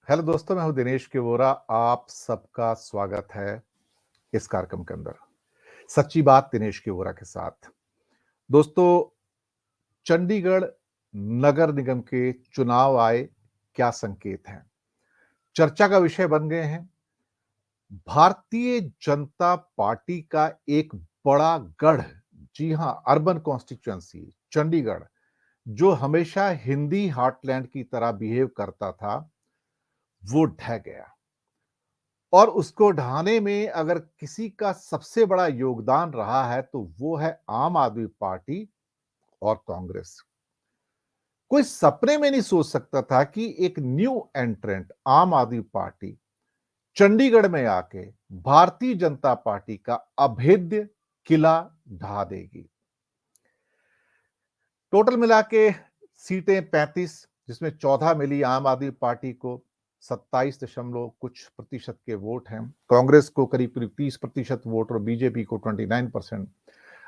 Hello दोस्तों, मैं हूं दिनेश के वोरा। आप सबका स्वागत है इस कार्यक्रम के अंदर। सच्ची बात दिनेश के वोरा के साथ। दोस्तों, चंडीगढ़ नगर निगम के चुनाव आए, क्या संकेत हैं? चर्चा का विषय बन गए हैं। भारतीय जनता पार्टी का एक बड़ा गढ़, जी हां, अर्बन कॉन्स्टिट्यूएंसी चंडीगढ़, जो हमेशा हिंदी हार्टलैंड की तरह बिहेव करता था, वो ढह गया। और उसको ढहाने में अगर किसी का सबसे बड़ा योगदान रहा है तो वो है आम आदमी पार्टी और कांग्रेस। कोई सपने में नहीं सोच सकता था कि एक न्यू एंट्रेंट आम आदमी पार्टी चंडीगढ़ में आके भारतीय जनता पार्टी का अभेद्य किला ढा देगी। टोटल मिला के सीटें 35, जिसमें 14 मिली आम आदमी पार्टी को। 27 दशमलव कुछ प्रतिशत के वोट हैं। कांग्रेस को करीब करीब 30% वोट और बीजेपी को 29%।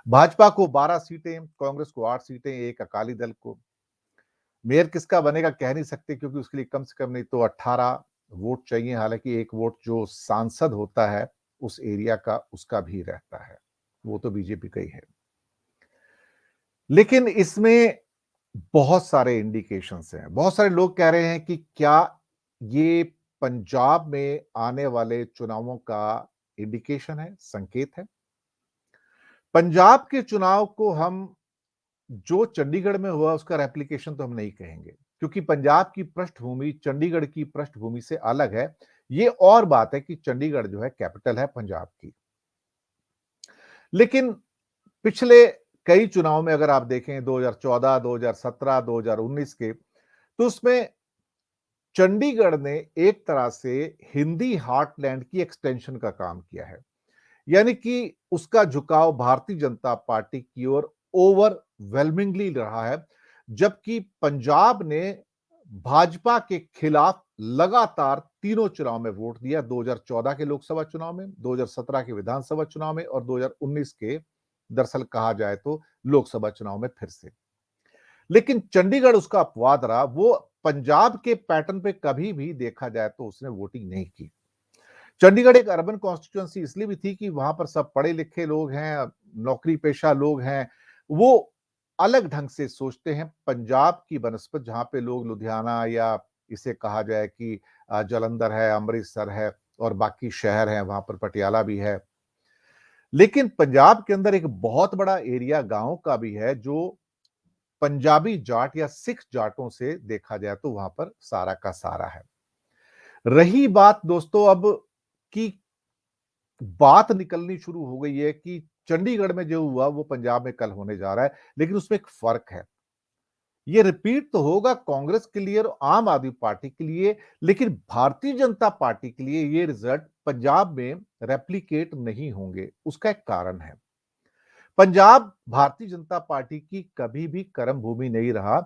भाजपा को 12 सीटें, कांग्रेस को 8 सीटें, एक अकाली दल को। मेयर किसका बनेगा कह नहीं सकते, क्योंकि उसके लिए कम से कम नहीं तो 18 वोट चाहिए। हालांकि एक वोट जो सांसद होता है उस एरिया का, उसका भी रहता है, वो तो बीजेपी का ही है। लेकिन इसमें बहुत सारे इंडिकेशंस हैं। बहुत सारे लोग कह रहे हैं कि क्या ये पंजाब में आने वाले चुनावों का इंडिकेशन है, संकेत है। पंजाब के चुनाव को हम जो चंडीगढ़ में हुआ उसका रेप्लिकेशन तो हम नहीं कहेंगे, क्योंकि पंजाब की पृष्ठभूमि चंडीगढ़ की पृष्ठभूमि से अलग है। ये और बात है कि चंडीगढ़ जो है कैपिटल है पंजाब की। लेकिन पिछले कई चुनाव में अगर आप देखें 2014, 2017, 2019 के, तो उसमें चंडीगढ़ ने एक तरह से हिंदी हार्टलैंड की एक्सटेंशन का काम किया है। यानी कि उसका झुकाव भारतीय जनता पार्टी की ओर ओवरवेलमिंगली रहा है, जबकि पंजाब ने भाजपा के खिलाफ लगातार तीनों चुनाव में वोट दिया। 2014 के लोकसभा चुनाव में, 2017 के विधानसभा चुनाव में और 2019 के, दरअसल कहा जाए तो, लोकसभा चुनाव में फिर से। लेकिन चंडीगढ़ उसका अपवाद रहा। वो पंजाब के पैटर्न पे कभी भी देखा जाए तो उसने वोटिंग नहीं की। चंडीगढ़ एक अर्बन कॉन्स्टिट्यूएंसी इसलिए भी थी कि वहां पर सब पढ़े लिखे लोग हैं, नौकरी पेशा लोग हैं। वो अलग ढंग से सोचते हैं पंजाब की बनस्पत, जहां पे लोग लुधियाना या इसे कहा जाए कि जालंधर है, अमृतसर है और बाकी शहर हैं, वहां पर पटियाला भी है। लेकिन पंजाब के अंदर एक बहुत बड़ा एरिया गांव का भी है, जो पंजाबी जाट या सिख जाटों से देखा जाए तो वहां पर सारा का सारा है। रही बात दोस्तों अब की, बात निकलनी शुरू हो गई है कि चंडीगढ़ में जो हुआ वो पंजाब में कल होने जा रहा है, लेकिन उसमें एक फर्क है। ये रिपीट तो होगा कांग्रेस के लिए और आम आदमी पार्टी के लिए, लेकिन भारतीय जनता पार्टी के लिए ये रिजल्ट पंजाब में रेप्लिकेट नहीं होंगे। उसका एक कारण है। पंजाब भारतीय जनता पार्टी की कभी भी कर्म भूमि नहीं रहा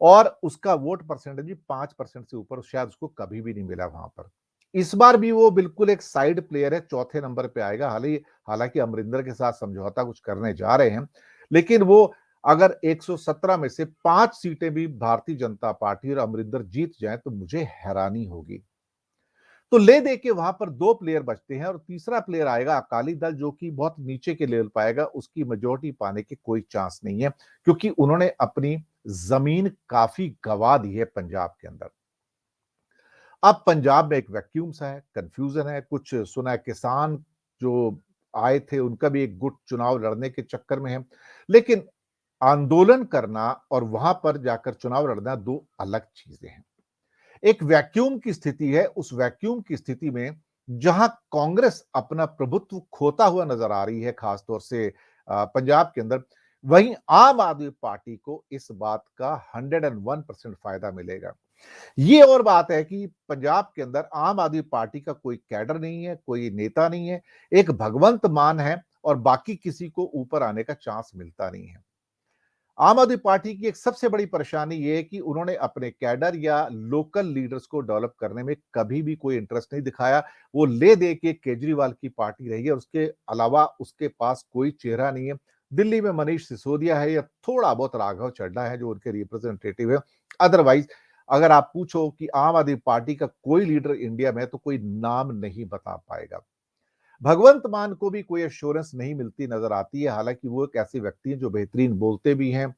और उसका वोट परसेंटेज भी 5% से ऊपर शायद उसको कभी भी नहीं मिला वहां पर। इस बार भी वो बिल्कुल एक साइड प्लेयर है, चौथे नंबर पे आएगा। हालांकि अमरिंदर के साथ समझौता कुछ करने जा रहे हैं, लेकिन वो अगर 117 में से 5 सीटें भी भारतीय जनता पार्टी और अमरिंदर जीत जाए तो मुझे हैरानी होगी। तो ले दे के वहां पर 2 प्लेयर बचते हैं और तीसरा प्लेयर आएगा अकाली दल, जो कि बहुत नीचे के लेवल पाएगा। उसकी मेजोरिटी पाने की कोई चांस नहीं है, क्योंकि उन्होंने अपनी जमीन काफी गवा दी है पंजाब के अंदर। अब पंजाब में एक वैक्यूम सा है, कंफ्यूजन है। कुछ सुना है किसान जो आए थे उनका भी एक गुट चुनाव लड़ने के चक्कर में है। लेकिन आंदोलन करना और वहां पर जाकर चुनाव लड़ना दो अलग चीजें हैं। एक वैक्यूम की स्थिति है। उस वैक्यूम की स्थिति में जहां कांग्रेस अपना प्रभुत्व खोता हुआ नजर आ रही है, खासतौर से पंजाब के अंदर, वहीं आम आदमी पार्टी को इस बात का 101% फायदा मिलेगा। ये और बात है कि पंजाब के अंदर आम आदमी पार्टी का कोई कैडर नहीं है, कोई नेता नहीं है। एक भगवंत मान है और बाकी किसी को ऊपर आने का चांस मिलता नहीं है। आम आदमी पार्टी की एक सबसे बड़ी परेशानी यह है कि उन्होंने अपने कैडर या लोकल लीडर्स को डेवलप करने में कभी भी कोई इंटरेस्ट नहीं दिखाया। वो ले दे के केजरीवाल की पार्टी रही है, उसके अलावा उसके पास कोई चेहरा नहीं है। दिल्ली में मनीष सिसोदिया है या थोड़ा बहुत राघव चड्ढा है जो उनके रिप्रेजेंटेटिव है। अदरवाइज अगर आप पूछो कि आम आदमी पार्टी का कोई लीडर इंडिया में है तो कोई नाम नहीं बता पाएगा। भगवंत मान को भी कोई एश्योरेंस नहीं मिलती नजर आती है, हालांकि वो एक ऐसे व्यक्ति हैं जो बेहतरीन बोलते भी हैं,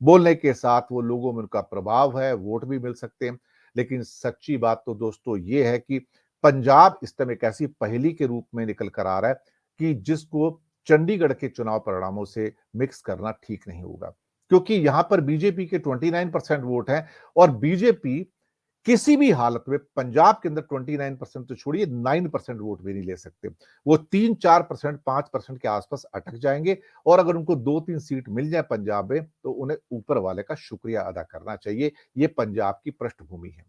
बोलने के साथ वो लोगों में उनका प्रभाव है, वोट भी मिल सकते हैं। लेकिन सच्ची बात तो दोस्तों ये है कि पंजाब इस टाइम एक ऐसी पहेली के रूप में निकल कर आ रहा है कि जिसको चंडीगढ़ के चुनाव परिणामों से मिक्स करना ठीक नहीं होगा, क्योंकि यहां पर बीजेपी के 29% वोट हैं और बीजेपी किसी भी हालत में पंजाब के अंदर 29% तो छोड़िए 9% वोट भी नहीं ले सकते। वो 3-4%, 5% के आसपास अटक जाएंगे और अगर उनको 2-3 सीट मिल जाए पंजाब में तो उन्हें ऊपर वाले का शुक्रिया अदा करना चाहिए। ये पंजाब की पृष्ठभूमि है।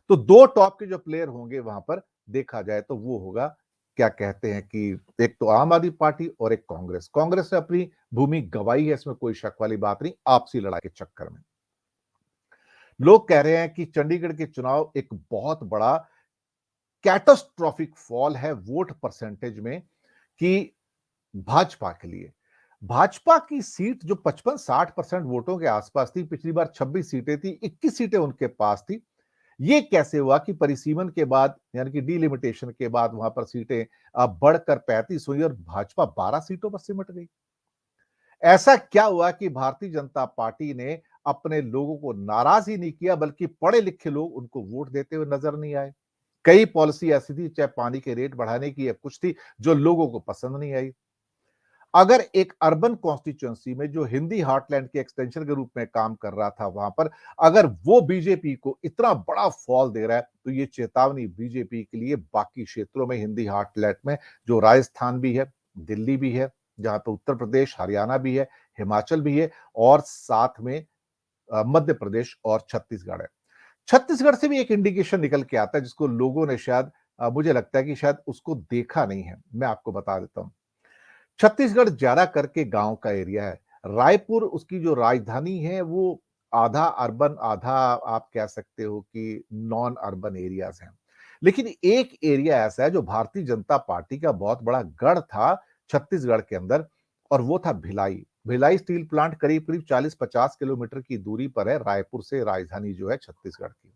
तो दो टॉप के जो प्लेयर होंगे वहां पर देखा जाए तो वो होगा, क्या कहते हैं कि एक तो आम आदमी पार्टी और एक कांग्रेस। कांग्रेस ने अपनी भूमि गंवाई है, इसमें कोई शक वाली बात नहीं, आपसी लड़ाई के चक्कर में। लोग कह रहे हैं कि चंडीगढ़ के चुनाव एक बहुत बड़ा कैटास्ट्रोफिक फॉल है वोट परसेंटेज में कि भाजपा के लिए। भाजपा की सीट जो 55-60% वोटों के आसपास थी, पिछली बार 26 सीटें थी, 21 सीटें उनके पास थी। ये कैसे हुआ कि परिसीमन के बाद यानी कि डिलिमिटेशन के बाद वहां पर सीटें बढ़कर 35 हुई और भाजपा 12 सीटों पर सिमट गई? ऐसा क्या हुआ कि भारतीय जनता पार्टी ने अपने लोगों को नाराज ही नहीं किया, बल्कि पढ़े लिखे लोग उनको वोट देते हुए नजर नहीं आए? कई पॉलिसी ऐसी थी, चाहे पानी के रेट बढ़ाने की या कुछ थी, जो लोगों को पसंद नहीं आई। अगर एक अर्बन कॉन्स्टिट्यूएंसी में जो हिंदी हार्टलैंड के एक्सटेंशन के रूप में काम कर रहा था वहां पर अगर वो बीजेपी को इतना बड़ा फॉल दे रहा है तो ये चेतावनी बीजेपी के लिए बाकी क्षेत्रों में हिंदी हार्टलैंड में जो राजस्थान भी है, दिल्ली भी है, जहां पे उत्तर प्रदेश, हरियाणा भी है, हिमाचल भी है और साथ में मध्य प्रदेश और छत्तीसगढ़ है। छत्तीसगढ़ से भी एक इंडिकेशन निकल के आता है जिसको लोगों ने शायद मुझे लगता है कि शायद उसको देखा नहीं है। मैं आपको बता देता हूं, छत्तीसगढ़ ज्यादा करके गांव का एरिया है। रायपुर उसकी जो राजधानी है वो आधा अर्बन आधा आप कह सकते हो कि नॉन अर्बन एरियाज हैं। लेकिन एक एरिया ऐसा है जो भारतीय जनता पार्टी का बहुत बड़ा गढ़ था छत्तीसगढ़ के अंदर और वो था भिलाई। भिलाई स्टील प्लांट करीब करीब 40-50 किलोमीटर की दूरी पर है रायपुर से, राजधानी जो है छत्तीसगढ़ की।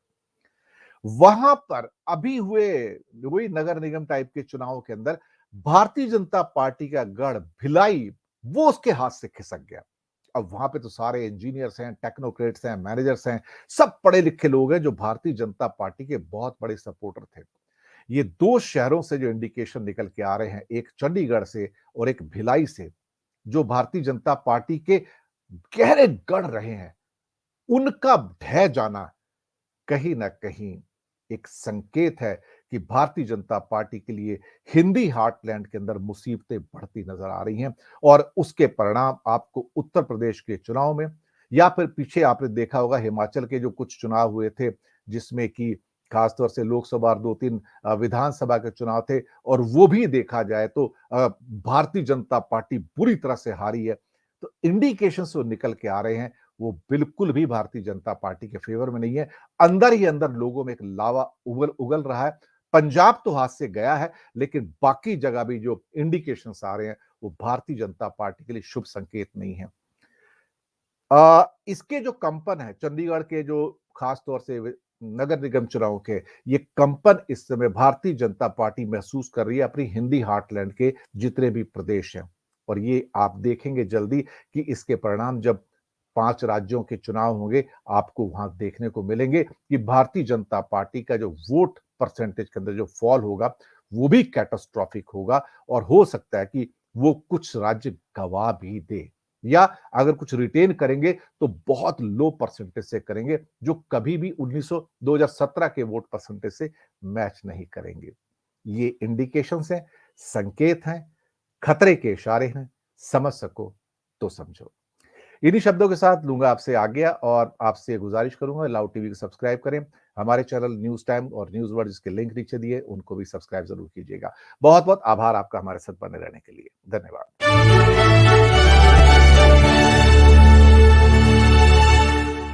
वहां पर अभी हुए वही नगर निगम टाइप के चुनाव के अंदर भारतीय जनता पार्टी का गढ़ भिलाई वो उसके हाथ से खिसक गया। अब वहां पे तो सारे इंजीनियर्स हैं, टेक्नोक्रेट्स हैं, मैनेजर्स हैं, सब पढ़े लिखे लोग हैं जो भारतीय जनता पार्टी के बहुत बड़े सपोर्टर थे। ये दो शहरों से जो इंडिकेशन निकल के आ रहे हैं, एक चंडीगढ़ से और एक भिलाई से, जो भारतीय जनता पार्टी के गहरे गढ़ रहे हैं, उनका ढह जाना कहीं ना कहीं एक संकेत है कि भारतीय जनता पार्टी के लिए हिंदी हार्टलैंड के अंदर मुसीबतें बढ़ती नजर आ रही हैं और उसके परिणाम आपको उत्तर प्रदेश के चुनाव में या फिर पीछे आपने देखा होगा हिमाचल के जो कुछ चुनाव हुए थे जिसमें कि खासतौर से लोकसभा और 2-3 विधानसभा के चुनाव थे और वो भी देखा जाए तो भारतीय जनता पार्टी बुरी तरह से हारी है। तो इंडिकेशन जो निकल के आ रहे हैं वो बिल्कुल भी भारतीय जनता पार्टी के फेवर में नहीं है। अंदर ही अंदर लोगों में एक लावा उगल उगल रहा है। पंजाब तो हाथ से गया है, लेकिन बाकी जगह भी जो इंडिकेशंस आ रहे हैं, वो भारतीय जनता पार्टी के लिए शुभ संकेत नहीं है। इसके जो कंपन है, चंडीगढ़ के जो खास तौर से नगर निगम चुनाव के, ये कंपन इस समय भारतीय जनता पार्टी महसूस कर रही है अपनी हिंदी हार्टलैंड के जितने भी प्रदेश हैं। और ये आप देखेंगे जल्दी कि इसके परिणाम जब 5 राज्यों के चुनाव होंगे, आपको वहां देखने को मिलेंगे कि भारतीय जनता पार्टी का जो वोट परसेंटेज के अंदर जो फॉल होगा, वो भी कैटास्ट्रोफिक होगा और हो सकता है कि वो कुछ राज्य गवा भी दे या अगर कुछ रिटेन करेंगे तो बहुत लो परसेंटेज से करेंगे, जो कभी भी 2017 के वोट परसेंटेज से मैच नहीं करेंगे। ये इंडिकेशंस हैं, संकेत हैं, खतरे के इशारे हैं, समझ सको तो समझो। इन्हीं शब्दों के साथ लूंगा आपसे आज्ञा और आपसे गुजारिश करूंगा लाउड टीवी को सब्सक्राइब करें। हमारे चैनल न्यूज टाइम और न्यूज वर्ड जिसके लिंक नीचे दिए उनको भी सब्सक्राइब जरूर कीजिएगा। बहुत बहुत आभार आपका हमारे साथ बने रहने के लिए। धन्यवाद।